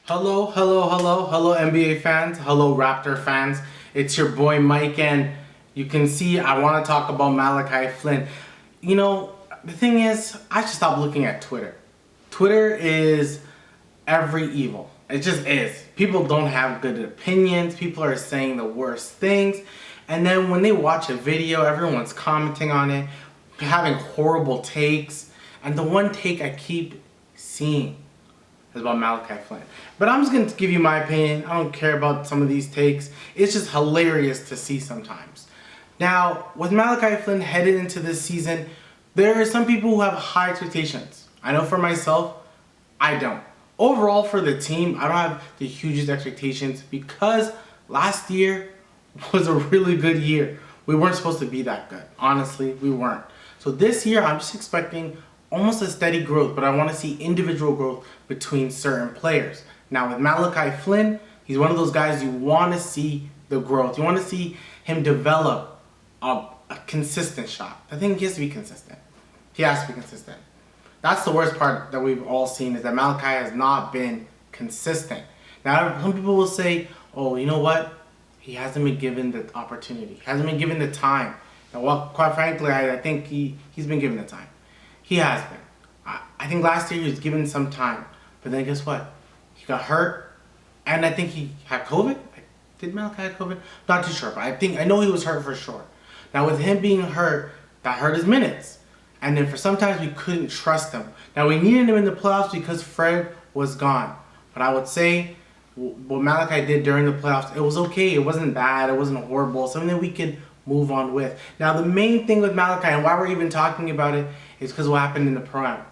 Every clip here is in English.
Hello NBA fans, hello Raptor fans. It's your boy Mike, and you can see I want to talk about Malachi Flynn. You know, the thing is, I should stop looking at Twitter. Twitter is every evil. It just is. People don't have good opinions, people are saying the worst things, and then when they watch a video, everyone's commenting on it, having horrible takes, and the one take I keep seeing is about Malachi Flynn. But I'm just going to give you my opinion. I don't care about some of these takes. It's just hilarious to see sometimes. Now, with Malachi Flynn headed into this season, there are some people who have high expectations. I know for myself, I don't. Overall for the team, I don't have the hugest expectations because last year was a really good year. We weren't supposed to be that good. Honestly, we weren't. So this year, I'm just expecting almost a steady growth, but I want to see individual growth between certain players. Now with Malachi Flynn, he's one of those guys you want to see the growth. You want to see him develop a consistent shot. I think he has to be consistent. He has to be consistent. That's the worst part that we've all seen, is that Malachi has not been consistent. Now some people will say, oh, you know what? He hasn't been given the opportunity. He hasn't been given the time. Now, well, quite frankly, I think he's been given the time. He has been. I think last year he was given some time, but then guess what? He got hurt, and I think he had COVID. Did Malachi have COVID? Not too sure, but I know he was hurt for sure. Now with him being hurt, that hurt his minutes, and then for sometimes we couldn't trust him. Now we needed him in the playoffs because Fred was gone, but I would say what Malachi did during the playoffs, it was okay. It wasn't bad. It wasn't horrible. Something that we could move on with. Now the main thing with Malachi, and why we're even talking about it, is because what happened in the Pro-Am.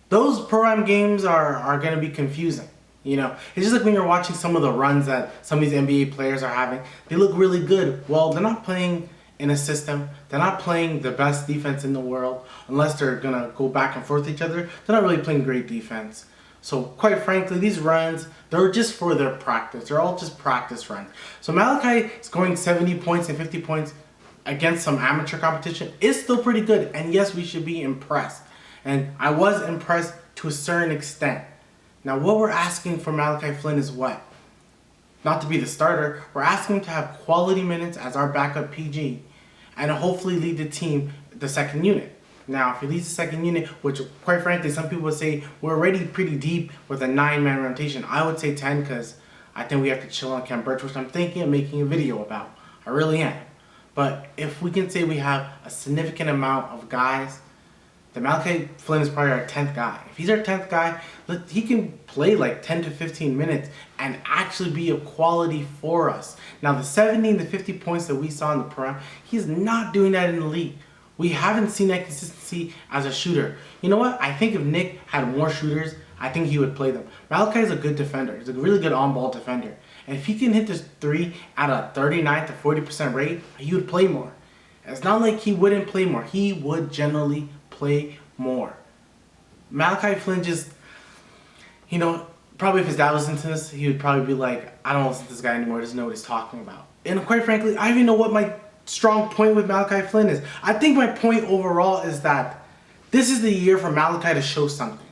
Those Pro-Am games are going to be confusing. You know, it's just like when you're watching some of the runs that some of these NBA players are having. They look really good. Well, they're not playing in a system. They're not playing the best defense in the world. Unless they're going to go back and forth with each other, they're not really playing great defense. So quite frankly, these runs, they're just for their practice. They're all just practice runs. So Malachi is scoring 70 points and 50 points against some amateur competition is still pretty good. And yes, we should be impressed. And I was impressed to a certain extent. Now what we're asking for Malachi Flynn is what? Not to be the starter. We're asking him to have quality minutes as our backup PG and hopefully lead the team, the second unit. Now, if he leads the second unit, which quite frankly, some people would say we're already pretty deep with a 9-man rotation. I would say 10 because I think we have to chill on Cam Birch, which I'm thinking of making a video about. I really am. But if we can say we have a significant amount of guys, then Malachi Flynn is probably our 10th guy. If he's our 10th guy, he can play like 10 to 15 minutes and actually be a quality for us. Now, the 70 and the 50 points that we saw in the Pro-Am, he's not doing that in the league. We haven't seen that consistency as a shooter. You know what? I think if Nick had more shooters, I think he would play them. Malachi is a good defender. He's a really good on-ball defender. And if he can hit this 3 at a 39 to 40% rate, he would play more. It's not like he wouldn't play more. He would generally play more. Malachi Flynn just, you know, probably if his dad listened to this, he would probably be like, I don't listen to this guy anymore. He doesn't know what he's talking about. And quite frankly, I don't even know what my strong point with Malachi Flynn is. I think my point overall is that this is the year for Malachi to show something.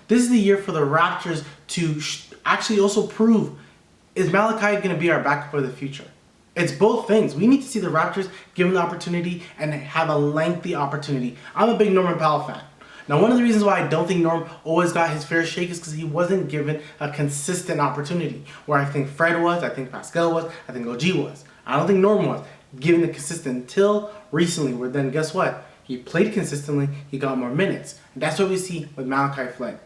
This is the year for the Raptors to actually also prove, is Malachi going to be our backup for the future? It's both things. We need to see the Raptors given the opportunity and have a lengthy opportunity. I'm a big Norman Powell fan. Now, one of the reasons why I don't think Norm always got his fair shake is because he wasn't given a consistent opportunity. Where I think Fred was, I think Pascal was, I think OG was. I don't think Norm was given the consistent until recently, where then guess what? He played consistently, he got more minutes. And that's what we see with Malachi Flynn.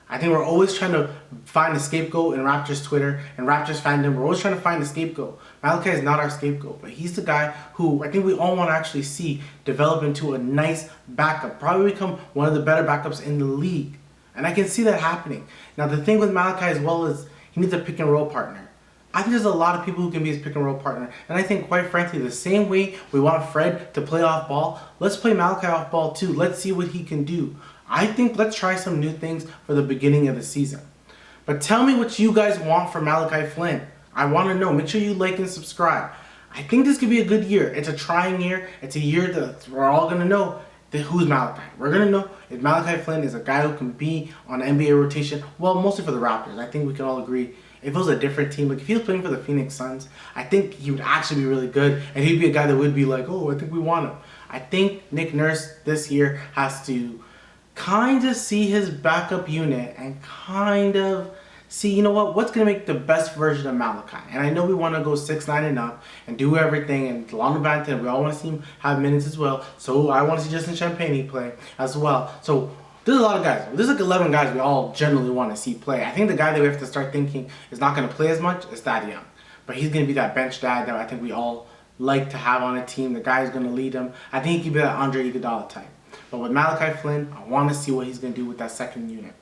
I think we're always trying to find a scapegoat in Raptors Twitter and Raptors fandom. We're always trying to find a scapegoat. Malachi is not our scapegoat, but he's the guy who I think we all want to actually see develop into a nice backup. Probably become one of the better backups in the league. And I can see that happening. Now the thing with Malachi as well is he needs a pick and roll partner. I think there's a lot of people who can be his pick and roll partner. And I think quite frankly, the same way we want Fred to play off ball, let's play Malachi off ball too. Let's see what he can do. I think let's try some new things for the beginning of the season. But tell me what you guys want from Malachi Flynn. I want to know. Make sure you like and subscribe. I think this could be a good year. It's a trying year. It's a year that we're all going to know who's Malachi. We're going to know if Malachi Flynn is a guy who can be on the NBA rotation, well, mostly for the Raptors. I think we can all agree. If it was a different team, like if he was playing for the Phoenix Suns, I think he would actually be really good, and he'd be a guy that would be like, oh, I think we want him. I think Nick Nurse this year has to kind of see his backup unit and kind of see, you know what, what's going to make the best version of Malachi. And I know we want to go 6'9" and up and do everything, and along the back end, we all want to see him have minutes as well. So I want to see Justin Champagnie play as well. So there's a lot of guys. There's like 11 guys we all generally want to see play. I think the guy that we have to start thinking is not going to play as much is Thad Young. But he's going to be that bench dad that I think we all like to have on a team. The guy who's going to lead them. I think he could be that Andre Iguodala type. But with Malachi Flynn, I want to see what he's going to do with that second unit.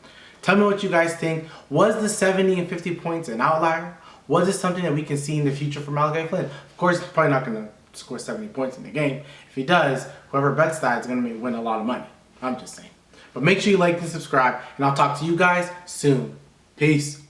Tell me what you guys think. Was the 70 and 50 points an outlier? Was it something that we can see in the future for Malachi Flynn? Of course, he's probably not going to score 70 points in the game. If he does, whoever bets that is going to win a lot of money. I'm just saying. But make sure you like and subscribe, and I'll talk to you guys soon. Peace.